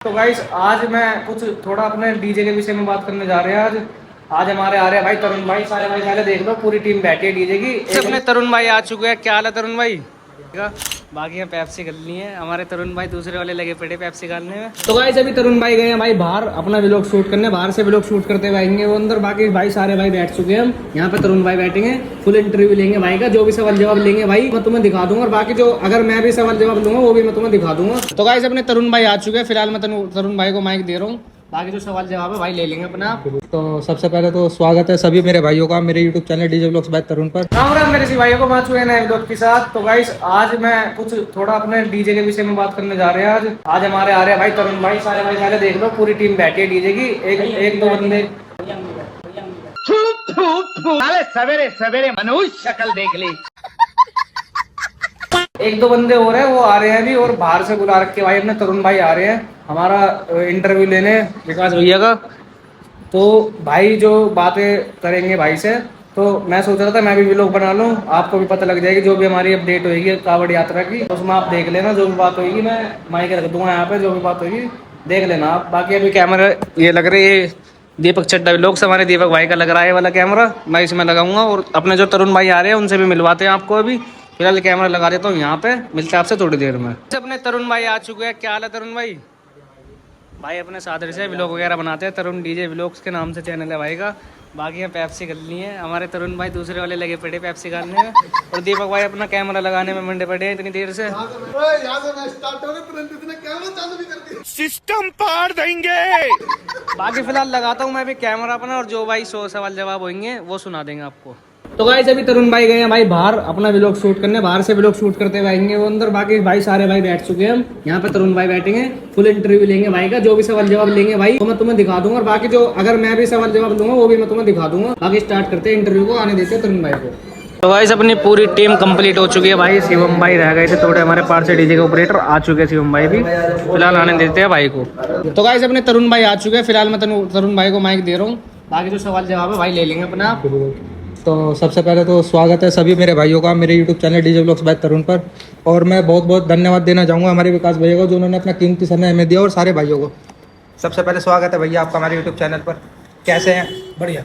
तो गाइस आज मैं कुछ थोड़ा अपने डीजे के विषय में बात करने जा रहे हैं। आज हमारे आ रहे हैं भाई तरुण भाई, सारे भाई पहले देख लो, पूरी टीम बैठी है डीजे की। अपने तरुण भाई आ चुके हैं। क्या हाल है तरुण भाई? बाकी यहाँ पेप्सी करनी है, हमारे तरुण भाई दूसरे वाले लगे पड़े पेप्सी करने में। तो गाइस अभी तरुण भाई गए हैं भाई बाहर अपना व्लॉग शूट करने, बाहर से व्लॉग शूट करते हुए आएंगे वो अंदर। बाकी भाई सारे भाई बैठ चुके हैं, हम यहाँ पे तरुण भाई बैठेंगे, फुल इंटरव्यू लेंगे भाई का, जो भी सवाल जवाब लेंगे भाई मैं तुम्हें दिखा दूंगा, और बाकी जो अगर मैं भी सवाल जवाब लूंगा वो भी मैं तुम्हें दिखा दूंगा। तो गाइस अपने तरुण भाई आ चुके हैं, फिलहाल मैं तरुण भाई को माइक दे रहा हूँ, बाकी जो सवाल जवाब है भाई ले लेंगे अपना। तो सबसे पहले तो स्वागत है सभी मेरे भाइयों का मेरे YouTube channel DJ vlogs by Tarun पर। राम राम मेरे भाइयों को, मैं चुके नए व्लॉग के साथ। तो गाइस आज मैं कुछ थोड़ा अपने डीजे के विषय में बात करने जा रहे हैं। आज हमारे आ रहे हैं भाई तरुण भाई, सारे भाई पहले देख लो, पूरी टीम बैठी है डीजे की। एक दो बंदे सवेरे सवेरे मनुष्य शक्ल देख ली। एक दो बंदे हो रहे हैं, वो आ रहे हैं अभी, और बाहर से बुला रखे भाई अपने तरुण भाई आ रहे हैं हमारा इंटरव्यू लेने विकास भैया का। तो भाई जो बातें करेंगे भाई से, तो मैं सोच रहा था मैं भी व्लॉग बना लूँ, आपको भी पता लग जाएगी जो भी हमारी अपडेट होगी कांवड़ यात्रा की, तो उसमें आप देख लेना जो भी बात होगी। मैं माइक रख दूंगा यहाँ पे, जो भी बात होगी देख लेना आप। बाकी अभी कैमरा ये लग रही है दीपक चड्डा व्लॉग्स, हमारे दीपक भाई का लग रहा है वाला कैमरा, मैं इसमें लगाऊंगा। और अपने जो तरुण भाई आ रहे हैं उनसे भी मिलवाते हैं आपको। अभी फिलहाल कैमरा लगा देता हूँ यहाँ पे, मिलते हैं आपसे थोड़ी देर में। अपने तरुण भाई आ चुके हैं। क्या हाल है तरुण भाई? भाई अपने सादर से व्लॉग वगैरह बनाते हैं, तरुण डीजे व्लॉग्स के नाम से चैनल है भाई का। बाकी यहाँ पेप्सी करनी है, हमारे तरुण भाई दूसरे वाले लगे पड़े पेप्सी करने में, और दीपक भाई अपना कैमरा लगाने में मंडे पड़े हैं इतनी देर से। सिस्टम पार देंगे। बाकी फिलहाल लगाता हूँ मैं भी कैमरा अपना, और जो भाई 100 सवाल जवाब होंगे वो सुना देंगे आपको। तो गाइस अभी तरुण भाई गए हैं भाई बाहर अपना व्लॉग शूट करने, बाहर से व्लॉग शूट करते हुए आएंगे वो अंदर। बाकी भाई सारे भाई बैठ चुके हैं, हम यहाँ पे तरुण भाई बैठेंगे, फुल इंटरव्यू लेंगे भाई का, जो भी सवाल जवाब लेंगे भाई तो मैं तुम्हें दिखा दूंगा, और बाकी जो अगर मैं भी सवाल जवाब लूंगा वो भी मैं तुम्हें दिखा दूंगा। बाकी स्टार्ट करते हैं इंटरव्यू को, आने देते हैं तरुण भाई को। तो गाइस अपनी पूरी टीम कंप्लीट हो चुकी है भाई, शिवम भाई रह गए थे थोड़े, हमारे पार से डीजे के ऑपरेटर आ चुके हैं, शिवम भाई भी फिलहाल आने देते हैं भाई को। तो गाइस अपने तरुण भाई आ चुके हैं, फिलहाल मैं तरुण भाई को माइक दे रहा हूँ, बाकी जो सवाल जवाब है भाई ले लेंगे अपना। तो सबसे पहले तो स्वागत है सभी मेरे भाइयों का मेरे YouTube channel DJ vlogs by Tarun पर। और मैं बहुत बहुत धन्यवाद देना चाहूँगा हमारे विकास भैया को, जो उन्होंने अपना कीमती समय हमें दिया, और सारे भाइयों को। सबसे पहले स्वागत है भैया आपका हमारे YouTube चैनल पर। कैसे हैं? बढ़िया।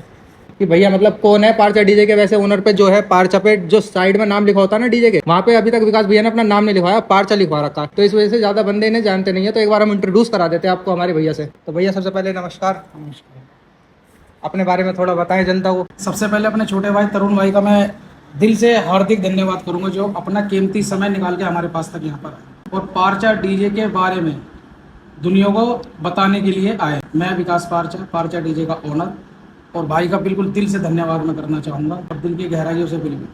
कि भैया मतलब कौन है पारचा डीजे के वैसे ओनर पे जो है पारचा पे जो साइड में नाम लिखा होता है ना डीजे के, वहाँ पे अभी तक विकास भैया ने अपना नाम नहीं लिखवाया, पारचा लिखवा रखा, तो इस वजह से ज्यादा बंदे इन्हें जानते नहीं है। तो एक बार हम इंट्रोड्यूस करा देते हैं आपको हमारे भैया से। तो भैया सबसे पहले नमस्कार, अपने बारे में थोड़ा बताएं जनता को। सबसे पहले अपने छोटे भाई तरुण भाई का मैं दिल से हार्दिक धन्यवाद करूंगा, जो अपना कीमती समय निकाल के हमारे पास तक यहाँ पर आए और पारचा डीजे के बारे में दुनिया को बताने के लिए आए। मैं विकास पारचा डीजे का ओनर, और भाई का बिल्कुल दिल से धन्यवाद मैं करना चाहूँगा, और दिल की गहराइयों से बिल्कुल।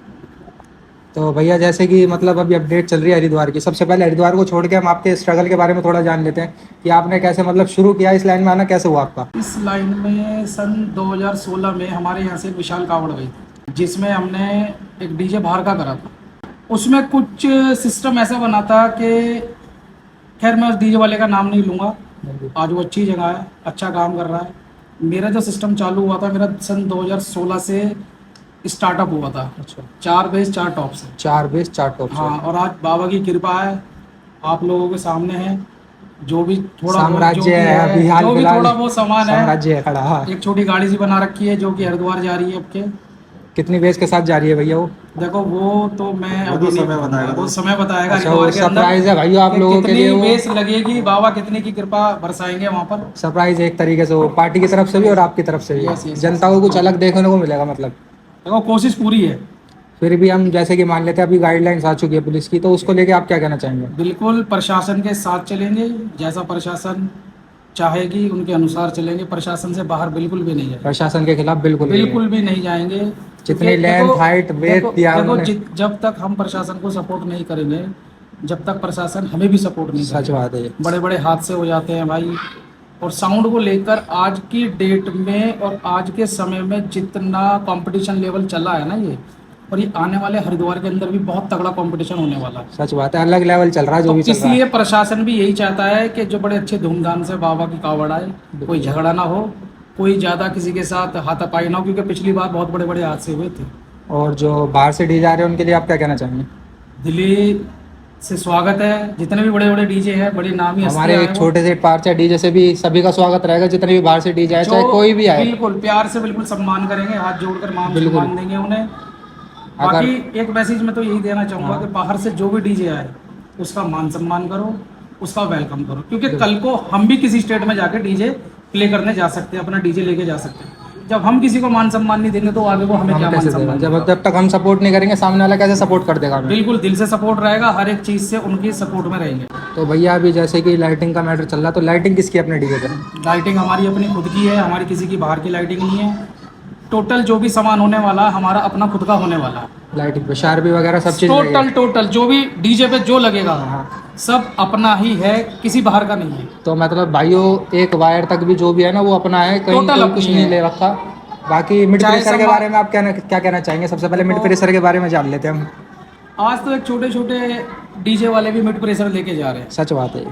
तो भैया जैसे कि मतलब अभी अपडेट चल रही है हरिद्वार की, सबसे पहले हरिद्वार को छोड़ के हम आपके स्ट्रगल के बारे में थोड़ा जान लेते हैं कि आपने कैसे मतलब शुरू किया, इस लाइन में आना कैसे हुआ आपका? इस लाइन में सन 2016 में हमारे यहाँ से एक विशाल कावड़ गई थी, जिसमें हमने एक डीजे बाहर का करा था। उसमें कुछ सिस्टम ऐसा बना था कि खैर मैं उस डीजे वाले का नाम नहीं लूँगा, आज वो अच्छी जगह है, अच्छा काम कर रहा है। मेरा जो सिस्टम चालू हुआ था, मेरा सन 2016 से स्टार्टअप हुआ था। अच्छा, 4 बेस 4 टॉप से। 4 बेस 4 टॉप। हाँ, और आज बाबा की कृपा है, आप लोगों के सामने है, जो भी थोड़ा साम्राज्य है, अभी हाल जो भी फिलहाल थोड़ा बहुत सामान है, साम्राज्य है खड़ा। हाँ। एक छोटी गाड़ी सी बना रखी है जो कि हरिद्वार जा रही है आपके। कितनी बेस के साथ जा रही है भैया वो? देखो वो तो मैं अभी नहीं बताएगा, वो समय बताएगा। अच्छा, वो सरप्राइज है भाई आप लोगों के लिए, वो बेस लगेगी, बाबा कितने की कृपा बरसाएंगे वहाँ पर। सरप्राइज है एक तरीके से, वो पार्टी की तरफ से भी और आपकी तरफ से भी। जनता को कुछ अलग देखने को मिलेगा मतलब। देखो कोशिश पूरी है। फिर भी हम जैसे कि मान लेते हैं अभी गाइडलाइंस आ चुकी है पुलिस की, तो उसको लेके आप क्या कहना चाहेंगे? बिल्कुल प्रशासन के साथ चलेंगे, जैसा प्रशासन चाहेगी उनके अनुसार चलेंगे, प्रशासन से बाहर बिल्कुल भी नहीं जाएंगे, प्रशासन के खिलाफ बिल्कुल भी नहीं जाएंगे। जितनी लेंथ हाइट वेट दिया उन्होंने। जब तक हम प्रशासन को सपोर्ट नहीं करेंगे, जब तक प्रशासन हमें भी सपोर्ट नहीं सच बात है। बड़े बड़े हादसे हो जाते हैं भाई। और साउंड को लेकर आज की डेट में और आज के समय में जितना कंपटीशन लेवल चला है ना ये, और ये आने वाले हरिद्वार के अंदर भी बहुत तगड़ा कंपटीशन होने वाला है। सच बात है, अलग लेवल चल रहा है जो भी चल रहा है। इसलिए प्रशासन भी यही चाहता है कि जो बड़े अच्छे धूमधाम से बाबा की कावड़ आए, कोई झगड़ा ना हो, कोई ज़्यादा किसी के साथ हाथापाई ना हो, क्योंकि पिछली बार बहुत बड़े बड़े हादसे हुए थे। और जो बाहर से डी जा रहे हैं उनके लिए आप क्या कहना चाहेंगे? दिल्ली से स्वागत है। जितने भी बड़े बड़े डीजे हैं, बड़ी नामी हमारे हस्तियां एक हैं वो। छोटे से पार्चा डीजे से भी सभी का स्वागत रहेगा, जितने भी बाहर से डीजे आए, चाहे जो कोई भी आए। बिल्कुल प्यार से बिल्कुल सम्मान करेंगे, हाथ जोड़कर मान बिल्कुल। सम्मान देंगे उन्हें। अगर बाकी एक मैसेज मैं तो यही देना चाहूँगा कि बाहर से जो भी डीजे आए उसका मान सम्मान करो, उसका वेलकम करो, क्योंकि कल को हम भी किसी स्टेट में जाके डीजे प्ले करने जा सकते हैं, अपना डीजे लेके जा सकते हैं। जब हम किसी को मान सम्मान नहीं देंगे तो आगे को हमें हम क्या मान कैसे देगा, सम्मान जब देगा? जब तक हम सपोर्ट नहीं करेंगे सामने वाला कैसे सपोर्ट कर देगा हमें। बिल्कुल दिल से सपोर्ट रहेगा, हर एक चीज़ से उनकी सपोर्ट में रहेंगे। तो भैया अभी जैसे कि लाइटिंग का मैटर चल रहा है, तो लाइटिंग किसकी है अपने डीजे पे? लाइटिंग हमारी अपनी खुद की है, हमारी किसी की बाहर की लाइटिंग नहीं है। टोटल जो भी सामान होने वाला है हमारा अपना खुद का होने वाला है। लाइटिंग पे शार्पी वगैरह सब चीज़ टोटल जो भी डीजे पे जो लगेगा सब अपना ही है, किसी बाहर का नहीं है। तो मतलब भाइयों एक वायर तक भी जो भी है ना वो अपना है, कहीं Total कोई अपनी कुछ है। नहीं ले रखा। बाकी मिड चाहे प्रेशर के समा- बारे में आप क्या कहना चाहेंगे? सबसे पहले मिड देखो- प्रेशर के बारे में जान लेते हैं हम। आज तो एक छोटे छोटे डीजे वाले भी मिड प्रेशर लेके जा रहे हैं, सच बात है।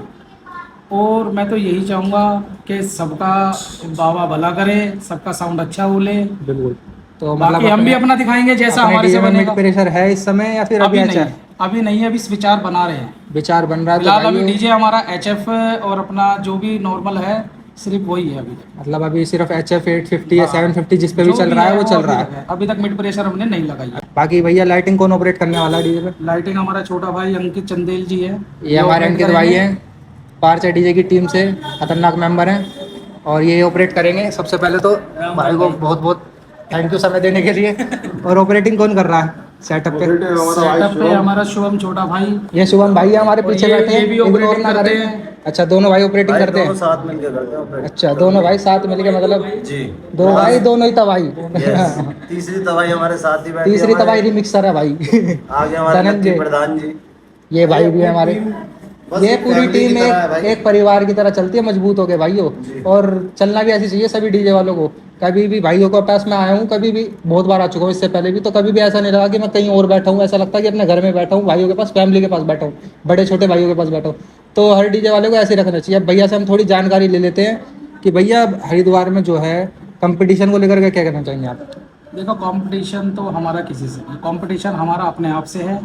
और मैं तो यही चाहूँगा कि सबका बाबा भला करे, सबका साउंड अच्छा बोले। बिल्कुल। तो बाकी मतलब हम भी अपना दिखाएंगे जैसा अपने हमारे से डीजे में मिड बनेगा। प्रेशर है इस समय या फिर अभी अभी नहीं अच्छा है, अभी नहीं है, अभी विचार बना रहे हैं। विचार बन रहा है? तो फिलहाल अभी भाइयों, डीजे हमारा HF और अपना जो भी नॉर्मल है सिर्फ वही है अभी तक। मतलब अभी सिर्फ HF 850 या हाँ। 750 जिस पे भी जो चल रहा है वो चल अभी रहा तक है। अभी तक मिड प्रेशर हमने नहीं लगाई है। बाकी भैया लाइटिंग कौन ऑपरेट करने वाला है डीजे पे? लाइटिंग हमारा छोटा भाई अंकित चंदेल जी है। ये हमारे operate अंकित भाई करेंगे। हैं, पार्चा डीजे की टीम से खतरनाक मेंबर हैं, और ये ऑपरेट करेंगे। सबसे पहले तो भाई को बहुत बहुत थैंक यू समय देने के लिए। और ऑपरेटिंग कौन कर रहा है सेटअप पे? सेटअप पे हमारा शुभम छोटा भाई। ये शुभम भाई है हमारे और पीछे ये- बैठे ये हैं, भी इग्नोर operating ना करते करें। हैं। अच्छा दोनों भाई ऑपरेटिंग करते हैं? साथ मिलकर करते हैं ऑपरेट। अच्छा दोनों भाई साथ मिलके, मतलब जी। दो भाई दोनों ही तबाही। यस। तीसरी तवाई हमारे साथ ही बैठी तीसरी हमारे। तबाही रिमिक्सर है भाई। आगे हमारे धनंजय। लक्की प्रधान जी। ये भाई भी है हमारे। बस ये एक पूरी family टीम की तरह है भाई। एक परिवार की तरह चलती है, मजबूत हो गए भाइयों। और चलना भी ऐसी चाहिए सभी डीजे वालों को। कभी भी भाइयों के पास मैं आया हूँ, कभी भी बहुत बार आ चुका हूँ इससे पहले भी, तो कभी भी ऐसा नहीं लगा कि मैं कहीं और बैठा हूँ। ऐसा लगता है कि अपने घर में बैठा हूँ, भाइयों के पास, फैमिली के पास बैठा हूँ, बड़े छोटे भाइयों के पास बैठा हूँ। तो हर डीजे वाले को ऐसे ही रखना चाहिए। अब भैया से हम थोड़ी जानकारी ले लेते हैं कि भैया हरिद्वार में जो है कंपटीशन को लेकर के क्या कहना चाहेंगे आप? देखो कंपटीशन तो हमारा किसी से नहीं, कंपटीशन हमारा अपने आप से है,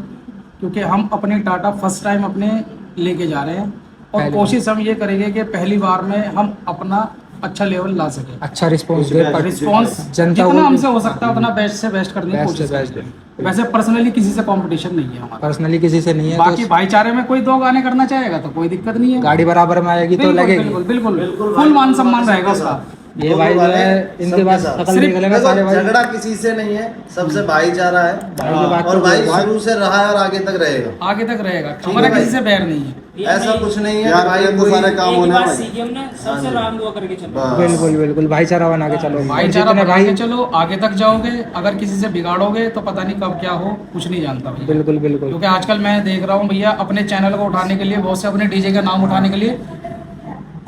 क्योंकि हम अपनी टाटा फर्स्ट टाइम अपने लेके जा रहे हैं। और पहली कोशिश हम ये करेंगे कि पहली बार में हम अपना अच्छा लेवल ला सके। अच्छा रिस्पॉन्स दे पर रिस्पॉन्स जनता जितना को हमसे हो सकता है उतना बेस्ट से बेस्ट करने की बेस्ट से कोशिश बेस्ट करेंगे। वैसे पर्सनली किसी से कंपटीशन नहीं है हमारा। पर्सनली किसी से नहीं है। बाकी तो भाईचारे में कोई दो गाने करना चाहेगा तो कोई दिक्कत नहीं है। गाड़ी बराबर में आएगी तो बिल्कुल लगेगी। बिल्कुल बिल्कुल फुल मान सम्मान रहेगा उसका। ये भाई जो है इनके पास शकल सिर्फ देख लेना सारे भाई। झगड़ा किसी से नहीं है, सबसे भाईचारा है। भाई की बात और तो भाई बात- शुरू से रहा है और आगे तक रहेगा। आगे तक रहेगा, है हमारा भाई। किसी से बैर नहीं है। ऐसा कुछ नहीं है यार कि भाई तो कोई सारे काम होने हाँ सबसे राम दुआ करके चलो। बस। बिल्कुल बिल्कुल भाईचारा बना के चलो। भाईचारा जितने बना भाई के चलो, आगे तक जाओगे। अगर किसी से बिगाड़ोगे तो पता नहीं कब क्या हो, कुछ नहीं जानता भैया। बिल्कुल बिल्कुल क्योंकि आजकल मैं देख रहा हूँ भैया, अपने चैनल को उठाने के लिए बहुत से अपने डीजे का नाम उठाने के लिए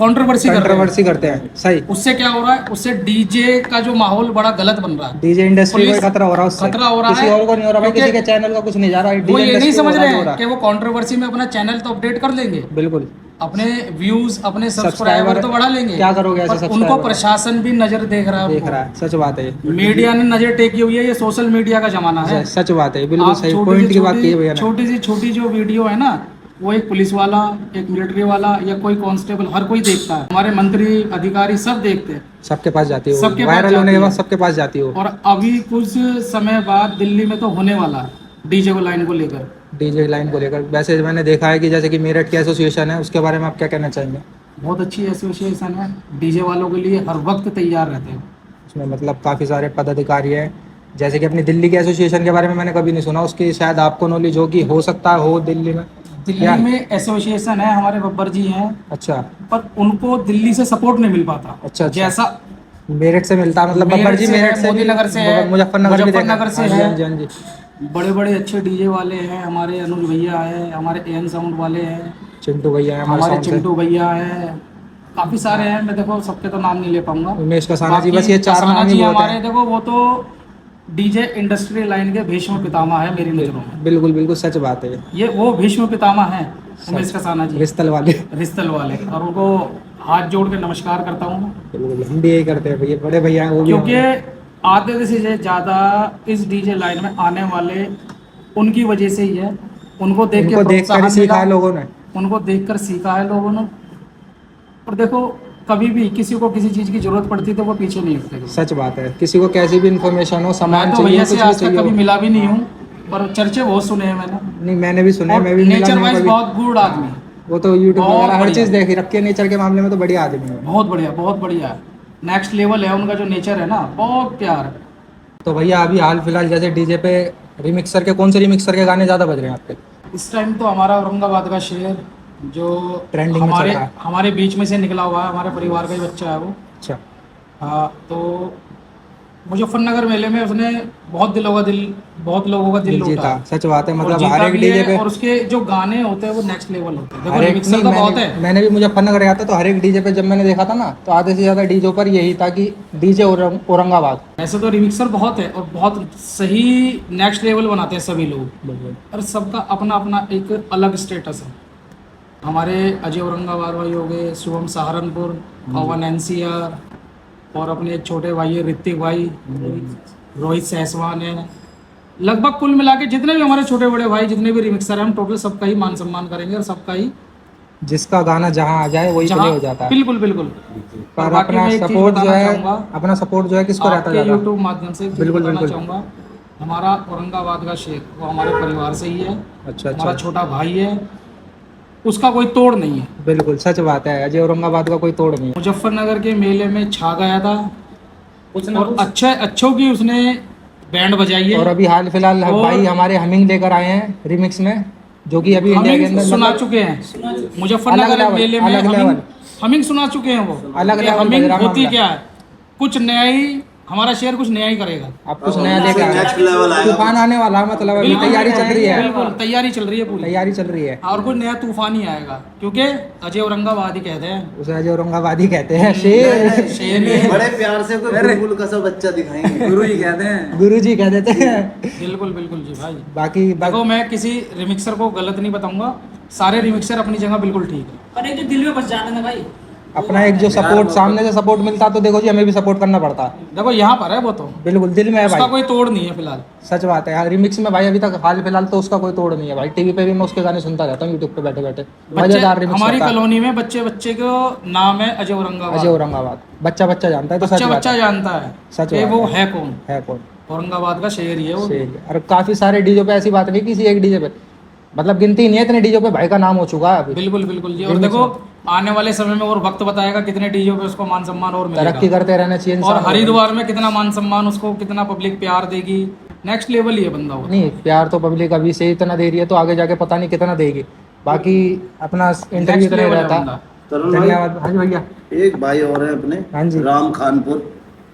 कंट्रोवर्सी कर रहे हैं। कंट्रोवर्सी करते हैं। सही। उससे क्या हो रहा है, उससे डीजे का जो माहौल बड़ा गलत बन रहा है। डीजे इंडस्ट्री को पुलिस- खतरा हो रहा है उससे। खतरा हो रहा किसी है। और को नहीं हो रहा भाई, किसी क्योंकि के चैनल का कुछ नहीं जा रहा है। वो डीजे ये नहीं इंडस्ट्री समझ को रहे हो हैं रहा कि वो कंट्रोवर्सी में अपना चैनल तो अपडेट कर लेंगे, बिल्कुल। अपने व्यूज अपने Subscriber सब्सक्राइबर तो बढ़ा लेंगे। क्या करोगे ऐसे पर उनको subscriber? प्रशासन भी नजर देख रहा है, देख उनको। रहा है। सच बात है ये। मीडिया ने नजर टेकी हुई है। ये सोशल मीडिया का जमाना है। सच बात है बिल्कुल आप सही छोटी पॉइंट से की बात छोटी- की है भैया ने। छोटी से छोटी जो वीडियो है ना, वो एक पुलिस वाला, एक मिलिट्री वाला या कोई कांस्टेबल हर कोई देखता है। हमारे मंत्री अधिकारी सब देखते हैं। सबके पास जाती हो, सबके पास वायरल होने जाती के है। बाद सबके पास जाती हो। और अभी कुछ समय बाद दिल्ली में तो होने वाला है डीजे को लाइन को लेकर। डीजे लाइन को लेकर वैसे मैंने देखा है कि जैसे कि मेरठ की एसोसिएशन है, उसके बारे में आप क्या कहना चाहेंगे? बहुत अच्छी एसोसिएशन है, डीजे वालों के लिए हर वक्त तैयार रहते हैं। उसमें मतलब काफ़ी सारे पदाधिकारी हैं। जैसे कि अपनी दिल्ली के एसोसिएशन के बारे में मैंने कभी नहीं सुना, उसकी शायद आपको नॉलेज हो कि हो सकता है हो दिल्ली में। दिल्ली क्या? में एसोसिएशन है, हमारे बब्बर जी हैं, अच्छा पर उनको दिल्ली से सपोर्ट नहीं मिल पाता। अच्छा। जैसा मेरठ से मिलता है, मतलब बब्बर जी मेरठ से, मोदीनगर से है, मुजफ्फरनगर भी देखा। मुजफ्फरनगर से हाँ जी, है। हाँ जी, हाँ जी। बड़े बड़े अच्छे डीजे वाले हैं, हमारे अनुज भैया है, हमारे एन साउंड वाले हैं, चिंटू भैया है हमारे sound से। चिंटू भैया हैं, काफी सारे हैं। मैं देखो सबके तो नाम नहीं ले पाऊंगा। उमेश कसाना जी, बाकी बस ये चार कसाना नाम ही जी बहुत हमारे हैं। देखो, वो तो डीजे इंडस्ट्री लाइन के भीष्म पितामह है मेरी नजरों में। बिल्कुल बिल्कुल सच बात है। ये वो भीष्म पितामह हैं, उमेश कसाना जी, रिश्तल वाले रिश्तल वाले। और उनको हाथ जोड़ के नमस्कार करता हूँ, बिल्कुल हम भी यही करते हैं भैया, बड़े भैया हैं वो भी। क्योंकि आधे से ज़्यादा इस डीजे लाइन में आने वाले उनकी वजह से ही है। उनको देख के उनको देख कर ही प्रोत्साहन सीखा मिला, है लोगों ने। उनको देखकर सीखा है लोगों ने। और देखो, कभी भी किसी को किसी चीज़ की जरूरत पड़ती है तो वो पीछे नहीं हटते। सच बात है, किसी को कैसी भी इन्फॉर्मेशन हो, सामान मैं तो चाहिए, भैया कुछ से भी आज तक चाहिए कभी हो। मिला भी नहीं हूँ, पर चर्चे बहुत सुने हैं मैंने। नहीं, मैंने भी सुना है, और मैं भी मिला नेचर नहीं हूँ वाइज कभी। बहुत गुड आदमी है, वो तो यूट्यूब बहुत वगैरह हर बढ़िया। चीज़ देख ही रखी है, नेचर के मामले में तो बढ़िया आदमी है। बहुत बढ़िया, बहुत बढ़िया है। नेक्स्ट लेवल है उनका, जो नेचर है ना, बहुत प्यार है। तो भैया अभी हाल फिलहाल जैसे डीजे पे रिमिक्सर के, कौन से रिमिक्सर के गाने ज़्यादा बज रहे हैं आपके? इस टाइम तो हमारा औरंगाबाद का शेर जो ट्रेंडिंग में चल हमारे रहा है। हमारे बीच में से निकला हुआ है, हमारे परिवार का ही बच्चा है वो। अच्छा। हाँ, तो मुजफ्फरनगर मेले में उसने बहुत लोगों का दिल दिल जीता, लूटा। सच बात है। और मतलब जीता हर एक भी डीजे है, पे, और उसके जो गाने होते हैं वो नेक्स्ट लेवल होते हैं। देखो हर एक, रिमिक्सर नहीं, तो बहुत है। मैंने भी मुजफ्फरनगर गया था तो हर एक डीजे पे जब मैंने देखा था ना, तो आधे से ज़्यादा डीजे पर यही था कि डीजे औरंगाबाद। ऐसे तो रिमिक्सर बहुत है और बहुत सही नेक्स्ट लेवल बनाते हैं सभी लोग, और सबका अपना अपना एक अलग स्टेटस है। हमारे अजय औरंगाबाद भाई हो गए, शुभम सहारनपुर, पवन एनसीआर, और अपने एक छोटे भाई है ऋतिक भाई, रोहित सहसवान है। लगभग कुल मिला के जितने भी हमारे छोटे बड़े भाई, जितने भी रिमिक्सर हैं, हम टोटल सबका ही मान सम्मान करेंगे, और सबका ही जिसका गाना जहाँ आ जाए वही प्ले हो जाता है। बिल्कुल बिल्कुल। पर और बाकी अपना मैं एक चीज़ सपोर्ट जो बताना है, चाहूँगा, अपना सपोर्ट जो है किसको रहता है आपके ज़्यादा? यूट्यूब माध्यम से एक चीज़ बिल्कुल, बताना बिल्कुल। चाहूँगा, हमारा औरंगाबाद का शेर वो हमारे परिवार से ही है। अच्छा हमारा अच्छा, छोटा भाई है, उसका कोई तोड़ नहीं है। बिल्कुल सच बात है, अजय औरंगाबाद का कोई तोड़ नहीं है। मुजफ्फरनगर के मेले में छा गया था, कुछ ना और कुछ अच्छों की उसने बैंड बजाई है। और अभी हाल फिलहाल और भाई हमारे हमिंग लेकर आए हैं रिमिक्स में, जो कि अभी इंडिया के हमिंग अंदर सुना मतलब चुके हैं। अलग मुजफ्फरनगर लेवल, मेले में अलग हमिंग लेवल। हमिंग सुना चुके हैं वो। अलग कि लेवल हमिंग बज रहा होती मामला। क्या है, कुछ नया ही, हमारा शेर कुछ नया ही करेगा। आप कुछ नया लेकर आए नेक्स्ट हैं। लेवल आएगा। तूफान आने वाला है, मतलब अभी बिल्कुल, तैयारी चल रही है। बिल्कुल तैयारी चल रही है पूरी, तैयारी चल रही है। और कोई नया तूफान ही आएगा, क्योंकि अजय औरंगाबाद ही कहते हैं। उसे अजय औरंगाबाद ही कहते हैं, शेर। शेर ही है। बड़े प्यार से कोई बुलबुल का सा बच्चा दिखाएंगे, गुरु ही कहते हैं। गुरु जी कह देते हैं। बिल्कुल बिल्कुल जी भाई। बाकी देखो, मैं किसी रिमिक्सर को गलत नहीं बताऊंगा, सारे रिमिक्सर अपनी जगह बिल्कुल ठीक है। पर एक जो दिल में बस जाना ना भाई, अपना एक जो सपोर्ट, सामने से सपोर्ट मिलता तो देखो जी, हमें भी सपोर्ट करना पड़ता है। देखो यहाँ पर है वो तो, बिल्कुल दिल में है उसका भाई, कोई तोड़ नहीं है फिलहाल। सच बात है यार। रिमिक्स में भाई अभी तक हाल फिलहाल तो उसका कोई तोड़ नहीं है भाई। टीवी पे भी मैं उसके गाने सुनता रहता हूँ, यूट्यूब पे बैठे बैठे। बच्चे, मजेदार रिमिक्स हमारी होता है। कॉलोनी में बच्चे को नाम है अजय औरंगाबाद। अजय औरंगाबाद, बच्चा बच्चा जानता है, तो सच बच्चा बात बच्चा है। जानता है सच कि बात वो है। है कौन। है कौन? औरंगाबाद का शेर ही है वो। शेर। और काफी सारे डीजो पे, ऐसी बात नहीं किसी एक डीजे पे, मतलब गिनती नहीं है, इतने डीजो पे भाई का नाम हो चुका है अभी। बिल्कुल बिल्कुल जी। और remix देखो, में। आने वाले समय में और वक्त बताएगा कितने डीजे पे उसको मान सम्मान और तरक्की मिलेगा, करते रहना चाहिए और इंसान को। हरिद्वार में कितना मान सम्मान उसको, कितना पब्लिक प्यार देगी। नेक्स्ट लेवल ही है बंदा वो। नहीं, प्यार तो पब्लिक अभी से ही इतना दे रही है, तो आगे जाके पता नहीं कितना देगी। बाकी अपना इंटरव्यू नेक्स्ट इतना ही लेवल है रहता। बंदा। तरुण भाई, धन्यवाद। हाँ जी भैया। एक भाई और है अपने, हाँ जी। राम खानपुर,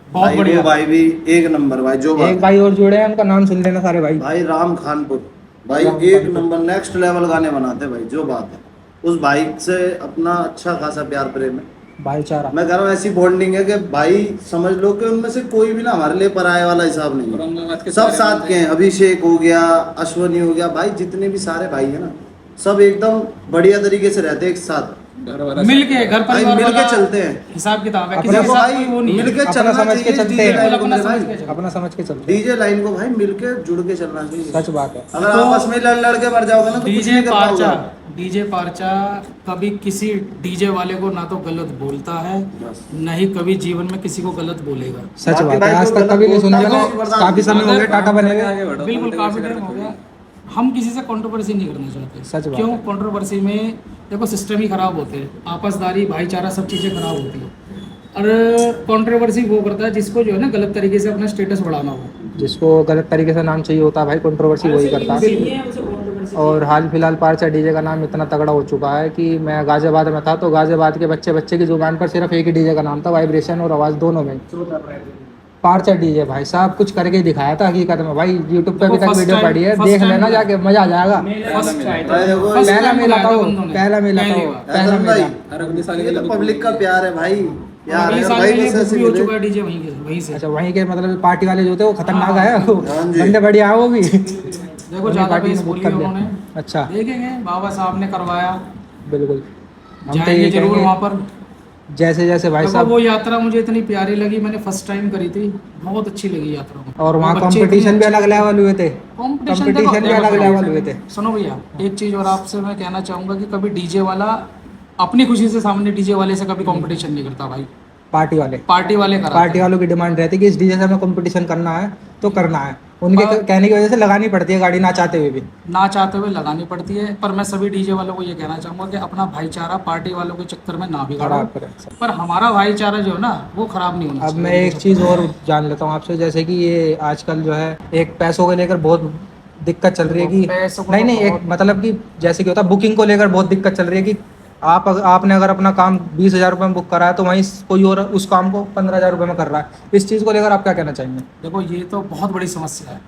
बहुत भाई बढ़िया। वो भाई भी एक नंबर भाई, जो एक बात भाई और जुड़े हैं, उनका नाम सुन लेना सारे भाई। भाई राम खानपुर भाई राम एक खानपुर। नंबर नेक्स्ट लेवल गाने बनाते भाई, जो बात है। उस भाई से अपना अच्छा खासा प्यार प्रेम है। भाईचारा। मैं कह रहा हूँ ऐसी बॉन्डिंग है कि भाई समझ लो कि उनमें से कोई भी ना हमारे लिए पराये वाला हिसाब नहीं है। सब साथ के हैं। अभिषेक हो गया, अश्वनी हो गया, भाई जितने भी सारे भाई है ना, सब एकदम बढ़िया तरीके से रहते हैं एक साथ, मिल के घर भाई परिवार मिल के वाला चलते हैं। हिसाब किताब है, अपना किसी के देखो साथ भाई, कोई वो नहीं मिल है। के अपना चलना समझ के चाहिए चलते डीजे हैं। लाइन को अपना मेरे समझ भाई। के चलते अपना समझ के चलते हैं। डीजे लाइन को भाई मिल के जुड़ के चलना चाहिए। सच बात है। अगर आपस में लड़ के मर जाओगे ना तो कुछ डीजे नहीं कर पार्चा, पाओगे। डीजे पार्चा कभी किसी डीजे वाले को ना तो गलत बोलता है, बस। न ही कभी जीवन में किसी को गलत बोलेगा। सच बाकी बात है। भाई आज कोई तक गलत कभी नहीं सुना बोलता मैंने, है तो काफी समय हो गए टाटा बने हुए। बिल्कुल काफी टाइम हो गया। हम किसी से कंट्रोवर्सी नहीं करना चाहते। सच बात क्यों? है। कंट्रोवर्सी में देखो सिस्टम ही खराब होते हैं, आपसदारी, भाईचारा, सब चीज़ें खराब होती है। और कंट्रोवर्सी वो करता है जिसको जो है ना गलत तरीके से अपना स्टेटस बढ़ाना हो। जिसको गलत तरीके से नाम चाहिए होता है भाई, कंट्रोवर्सी वही करता है। ये है उसे controversy और हाल फिलहाल पार्चा डीजे का नाम इतना तगड़ा हो चुका है कि मैं गाजियाबाद में था, तो गाजियाबाद के बच्चे की जुबान पर सिर्फ एक ही डीजे का नाम था, वाइब्रेशन और आवाज़ दोनों में। पार्चा डीजे भाई साहब कुछ करके दिखाया था हकीकत में भाई। यूट्यूब पे अभी तक first वीडियो time- पड़ी है, first देख time लेना बुलाया। जाके, मजा आ जाएगा। फर्स्ट भाई देखो, पहला मेला था वो, बंदों ने। पहला मेला था पहली वो, बार। पहला तरुण मेला। भाई, ये तो पब्लिक का प्यार है भाई, प्यार है 20 साल भाई, के लिए बस बुक ऐसे भी हो मिले। चुका है डीजे वहीं से। अच्छा, वहीं के मतलब पार्टी वाले जो थे वो खतरनाक है, वो हाँ जी। बंदे बढ़िया है वो भी। देखो ज़्यादा पार्टी बेस ने बुक बोली कर लिया। उन्होंने, अच्छा, देखेंगे बाबा साहब ने करवाया, बिल्कुल। हम तो जाएंगे ये जरूर कहेंगे, वहाँ पर। जैसे जैसे भाई देखो साहब, वो यात्रा मुझे इतनी प्यारी लगी, मैंने फर्स्ट टाइम करी थी, बहुत अच्छी लगी यात्रा। और वहाँ कंपटीशन भी अलग लेवल हुए थे, कंपटीशन कंपटीशन भी अलग लेवल हुए थे। सुनो भैया, एक चीज और आपसे मैं कहना चाहूंगा कि कभी डीजे वाला अपनी खुशी से सामने डीजे वाले से कभी कंपटीशन नहीं करता भाई, पार्टी वाले कराते पार्टी हैं। वालों की डिमांड रहती है कि इस डीजे से हमें कंपटीशन करना है तो करना है, उनके कहने की वजह से लगानी पड़ती है गाड़ी ना चाहते हुए भी। ना चाहते हुए लगानी पड़ती है, पर मैं सभी डीजे वालों को ये कहना चाहूंगा कि अपना भाईचारा पार्टी वालों के चक्कर में ना बिगाड़ो, खराब करें। पर हमारा भाईचारा जो है ना वो खराब नहीं होना अब चाहिए। मैं एक चीज़ और जान लेता हूँ आपसे, जैसे कि ये आजकल जो है एक पैसों को लेकर बहुत दिक्कत चल रही है कि पैसों को नहीं तो नहीं, एक बहुत- मतलब कि जैसे कि होता है बुकिंग को लेकर बहुत दिक्कत चल रही है कि आपने अगर अपना काम 20,000 रुपये में बुक करा है तो वहीं कोई और उस काम को 15,000 रुपये में कर रहा है। इस चीज़ को लेकर आप क्या कहना चाहेंगे? देखो ये तो बहुत बड़ी समस्या है,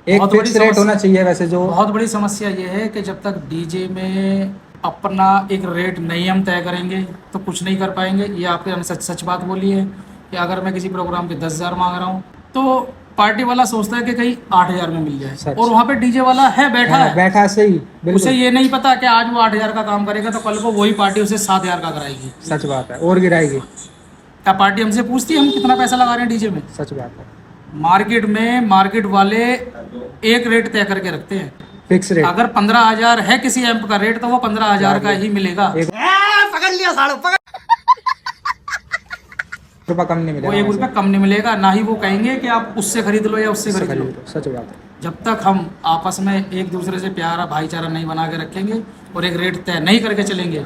एक बहुत बड़ी फिक्स रेट समस्या- होना चाहिए वैसे जो। बहुत बड़ी समस्या ये है कि जब तक डीजे में अपना एक रेट नहीं हम तय करेंगे तो कुछ नहीं कर पाएंगे। ये आपके हमने सच सच बात बोली है कि अगर मैं किसी प्रोग्राम के 10,000 मांग रहा हूँ तो पार्टी वाला सोचता है कि कहीं 8,000 में मिल जाए, सच। और वहाँ पे डीजे वाला है बैठा है, बैठा है, सही, उसे बिल्कुल ये नहीं पता कि आज वो 8,000 का काम करेगा तो कल को वही पार्टी उसे 7,000 का कराएगी। सच बात है, और गिराएगी। क्या पार्टी हमसे पूछती है हम कितना पैसा लगा रहे हैं डीजे में? सच बात है, मार्केट वाले एक रेट तय करके रखते हैं, फिक्स रेट। अगर 15,000 है किसी एम्प का रेट तो वो 15,000 का ही मिलेगा, रुपया कम नहीं वो मिलेगा 1 रुपया कम नहीं मिलेगा। ना ही वो कहेंगे कि आप उससे खरीद लो या उससे खरीद लो। सच बात है। जब तक हम आपस में एक दूसरे से प्यारा भाईचारा नहीं बना के रखेंगे और एक रेट तय नहीं करके चलेंगे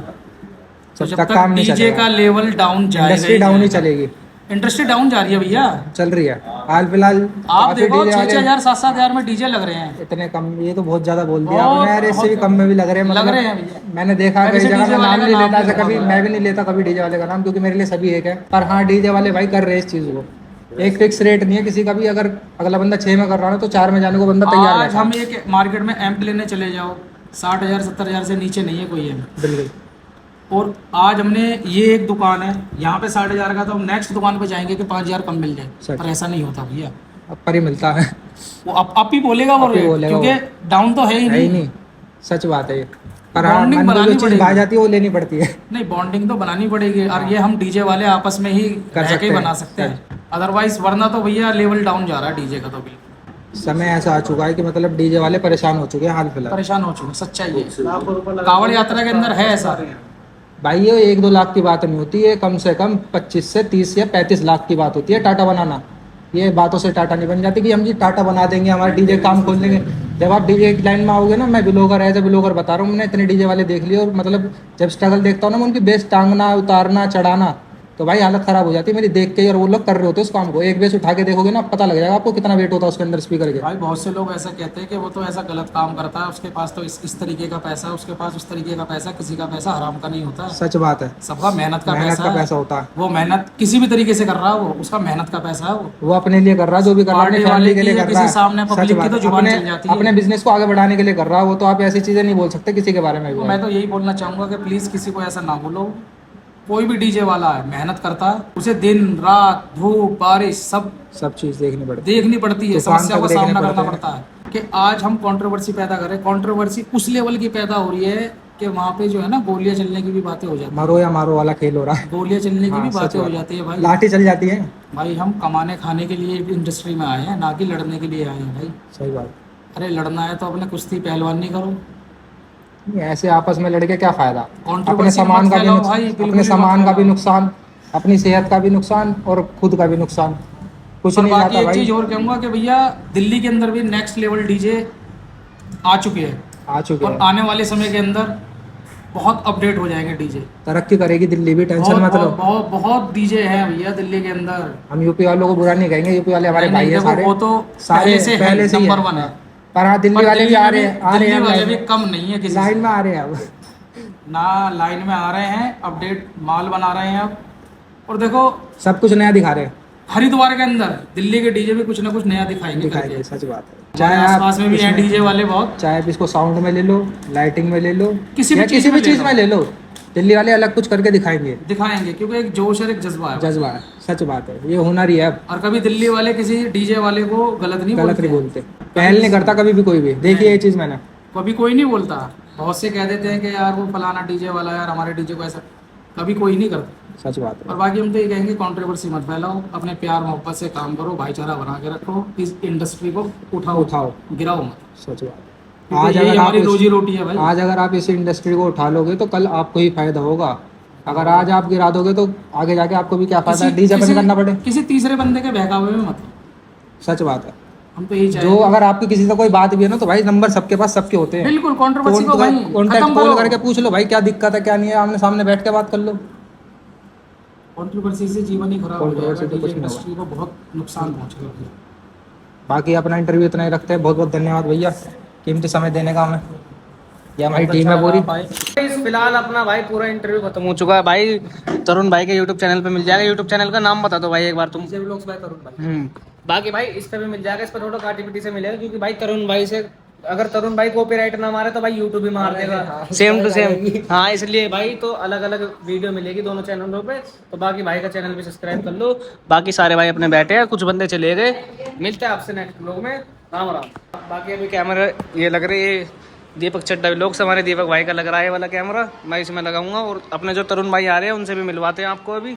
तो जब तक काम नहीं डीजे चलेगा। का लेवल डाउन जाएगा, इंडस्ट्री डाउन ही चलेगी, इंडस्ट्री डाउन जा रही है भैया। चल रही है हाल फिलहाल। आप काफी देखो डीजे 6,000 7,000 में डीजे लग रहे हैं, इतने कम, ये तो बहुत ज्यादा बोल दिया बहुत- आपने यार, इससे भी बहुत कम में भी लग रहे हैं। लग मतलब रहे हैं भैया। मैंने देखा मैं कई किसी जगह, डीजे मैं वाले नाम का नहीं नाम लेता नहीं ऐसा कभी, लूंगा। मैं भी नहीं लेता कभी डीजे वाले का नाम, क्योंकि मेरे लिए सभी एक है। पर हाँ, डीजे वाले भाई कर रहे हैं इस चीज को, एक फिक्स रेट नहीं है किसी का भी। अगर अगला बंदा 6 में कर रहा है तो 4 में जाने को बंदा तैयार आज रहता हम है। एक मार्केट में एम्प लेने चले जाओ 60,000 70,000 से नीचे नहीं है कोई एम्प। बिल्कुल। और आज हमने ये एक दुकान है यहाँ पे 60,000 का, तो हम नेक्स्ट दुकान पे जाएंगे कि 5,000 कम मिल जाए, सच। पर ऐसा नहीं होता भैया। अब पर ही मिलता है, वो आप ही बोलेगा वो आप ही रेट, बोलेगा क्योंकि डाउन तो है ही है ही नहीं। नहीं। सच बात है ये। पर हाँ, Bonding मन को बनानी जो चीज पड़ेगी। भा जाती है वो लेनी पड़ती है। नहीं, बॉन्डिंग तो बनानी पड़ेगी, और ये हम डीजे वाले आपस में ही कर रह के सकते ही हैं। बना सकते हैं, अदरवाइज वरना तो भैया लेवल डाउन जा रहा है डीजे का। तो बिल्कुल समय ऐसा आ चुका है कि मतलब डीजे वाले परेशान हो चुके हैं हाल फिलहाल। परेशान हो चुके, सच्चाई है। कावड़ यात्रा के अंदर है ऐसा। भाई ये 1-2 लाख की बात नहीं होती है, कम से कम 25 से 30 या 35 लाख की बात होती है टाटा बनाना। ये बातों से टाटा नहीं बन जाती कि हम जी टाटा बना देंगे, हमारे डीजे काम खोल देंगे। जब आप डीजे की लाइन में आओगे ना, मैं बिलोगर एज ए बिलोगर बता रहा हूँ, मैंने इतने डीजे वाले देख लिए, और मतलब जब स्ट्रगल देखता हूँ ना, मैं उनकी बेस टांगना, उतारना, चढ़ाना, तो भाई हालत खराब हो जाती है मेरी देख के ही। और वो लोग कर रहे होते हैं उस काम को, एक बेस उठा के देखोगे ना, पता लग जाएगा आपको कितना वेट होता है उसके अंदर स्पीकर के। भाई बहुत से लोग ऐसा कहते हैं कि वो तो ऐसा गलत काम करता है, उसके पास तो इस तरीके का पैसा है, उसके पास उस तरीके का पैसा, किसी का पैसा हराम का नहीं होता, सच बात है, सबका मेहनत का मेहनत पैसा का है। पैसा होता है। वो मेहनत किसी भी तरीके से कर रहा है, वो उसका मेहनत का पैसा है। वो अपने लिए कर रहा है, जो भी कर रहा है अपनी पार्टी वाले फैमिली के लिए की या कर रहा किसी सामने है। public सच की बात तो है, जुबान अपने चल जाती है। अपने बिजनेस को आगे बढ़ाने के लिए कर रहा है वो, तो आप ऐसी चीजें नहीं बोल सकते किसी के बारे में तो भी। मैं तो यही बोलना चाहूंगा कि प्लीज किसी को ऐसा ना बोलो। कोई भी डीजे वाला है, मेहनत करता है, उसे दिन रात धूप बारिश सब चीज देखनी पड़ती देखनी पड़ती है, तूफान समस्या तक का देखने सामना करना पड़ते पड़ता है। कि आज हम कंट्रोवर्सी पैदा करें, कंट्रोवर्सी उस लेवल की पैदा हो रही है कि वहाँ पे जो है ना गोलियां चलने की भी बातें हो जाती है। मरो या मारो वाला खेल हो रहा है। गोलियां चलने की हाँ, भी सच बातें हो बात। जाती है भाई। लाठी चल जाती है। भाई हम कमाने खाने के लिए इंडस्ट्री में आए हैं, ना कि लड़ने के लिए आए हैं भाई। सही बात। अरे लड़ना है तो अपने कुश्ती पहलवानी करो। नहीं, ऐसे आपस में लड़के क्या फायदा, Controversy अपने सामान मत का भी फैलाओ नुकसान, भाई, बिल्कुल अपने भी सामान मत का भी फैलाओ। नुकसान, अपनी सेहत का भी नुकसान, और खुद का भी नुकसान, कुछ और नहीं बाकी जाता एक भाई। चीज और कहूँगा कि भैया दिल्ली के अंदर भी नेक्स्ट लेवल डीजे आ चुके हैं, आ चुके और हैं, आने वाले समय के अंदर बहुत अपडेट हो जाएंगे डीजे। तरक्की करेगी दिल्ली भी, टेंशन बहुत मत लो। बहुत बहुत बहुत डीजे हैं भैया दिल्ली के अंदर। हम यूपी वालों को बुरा नहीं कहेंगे, यूपी वाले हमारे नहीं, भाई नहीं, हैं देखो, सारे, वो तो सारे पहले से पहले से ही नंबर है। 1 है। पर हाँ, दिल्ली पर वाले भी दिल्ली आ में रहे भी- हैं, आ रहे दिल्ली हैं वाले लाइन भी में। कम नहीं है किसी लाइन से। में आ रहे हैं अब। ना लाइन में आ रहे हैं, अपडेट माल बना रहे हैं अब। और देखो सब कुछ नया दिखा रहे हैं, हरिद्वार के अंदर दिल्ली के डीजे भी कुछ ना कुछ नया दिखाएंगे दिखाएंगे, करके। सच बात है। हमारे आसपास में भी हैं इसमें- डीजे वाले बहुत। चाहे आप इसको साउंड में ले लो, लाइटिंग में ले लो, किसी भी या चीज़ किसी भी में ले चीज लो। में ले लो, दिल्ली वाले अलग कुछ करके दिखाएंगे। दिखाएंगे क्योंकि एक जोश और एक जज्बा है। जज्बा है, सच बात है, ये हुनर ही है। अब और कभी दिल्ली वाले किसी डीजे वाले को गलत नहीं गलत नहीं बोलते। बोलते, पहल नहीं करता कभी भी कोई भी। देखिए ये चीज मैंने, कभी कोई नहीं बोलता। बहुत से कह देते हैं कि यार वो फलाना डीजे वाला यार हमारे डीजे को ऐसा, कभी कोई नहीं करता। सच बात है। और बाकी हम तो ये कहेंगे कंट्रोवर्सी मत फैलाओ, अपने प्यार मोहब्बत से काम करो, भाईचारा बना के रखो, इस इंडस्ट्री को उठाओ, गिराओ मत। सच बात है। क्योंकि आज यही अगर आप हमारी रोजी रोटी है भाई। आज अगर आप इस इंडस्ट्री को उठा लोगे तो कल आपको ही फायदा होगा। अगर आज आप गिरा दोगे तो आगे जाके आपको भी क्या फायदा, डीजे बंद करना पड़े। किसी तीसरे बंदे के बहकावे में मत। सच बात है। हम तो यही जो चाहेंगे। अगर आपकी किसी से कोई बात भी है ना तो भाई नंबर सबके पास सबके होते हैं। बिल्कुल कंट्रोवर्सी को भाई कॉन्टेक्ट खत्म कॉल करो। करके पूछ लो भाई क्या दिक्कत है क्या नहीं है, आमने सामने बैठ के बात कर लो। कंट्रोवर्सी से जीवन ही खराब हो कंट्रोवर्सी जाएगा, तो कुछ डीजे नहीं इंडस्ट्री को बहुत नुकसान पहुंचेगा। बाकी अपना इंटरव्यू इतना ही रखते हैं। बहुत बहुत धन्यवाद भैया कीमती समय देने का हमें। ये हमारी टीम है पूरी। फिलहाल अपना भाई पूरा इंटरव्यू खत्म हो चुका है भाई। तरुण भाई के यूट्यूब चैनल पे मिल जाएगा। यूट्यूब चैनल का नाम बता दो भाई एक बार तुम। व्लॉग्स बाय तरुण भाई। बाकी भाई इस पे भी मिल जाएगा। इस पर थोड़ा काटी से मिलेगा क्योंकि भाई तरुण भाई से अगर तरुण भाई कॉपीराइट ना मारे तो भाई यूट्यूब भी मार देगा सेम टू सेम। हाँ इसलिए भाई तो अलग अलग वीडियो मिलेगी दोनों चैनलों पे। तो बाकी भाई का चैनल भी सब्सक्राइब कर लो। बाकी सारे भाई अपने बैठे हैं, कुछ बंदे चले गए। मिलते हैं आपसे नेक्स्ट ब्लॉग में। राम राम। बाकी अभी कैमरा ये लग रही है दीपक चड्डा व्लॉग्स, हमारे दीपक भाई का लग रहा है वाला कैमरा, मैं इसमें लगाऊंगा। और अपने जो तरुण भाई आ रहे हैं उनसे भी मिलवाते हैं आपको अभी।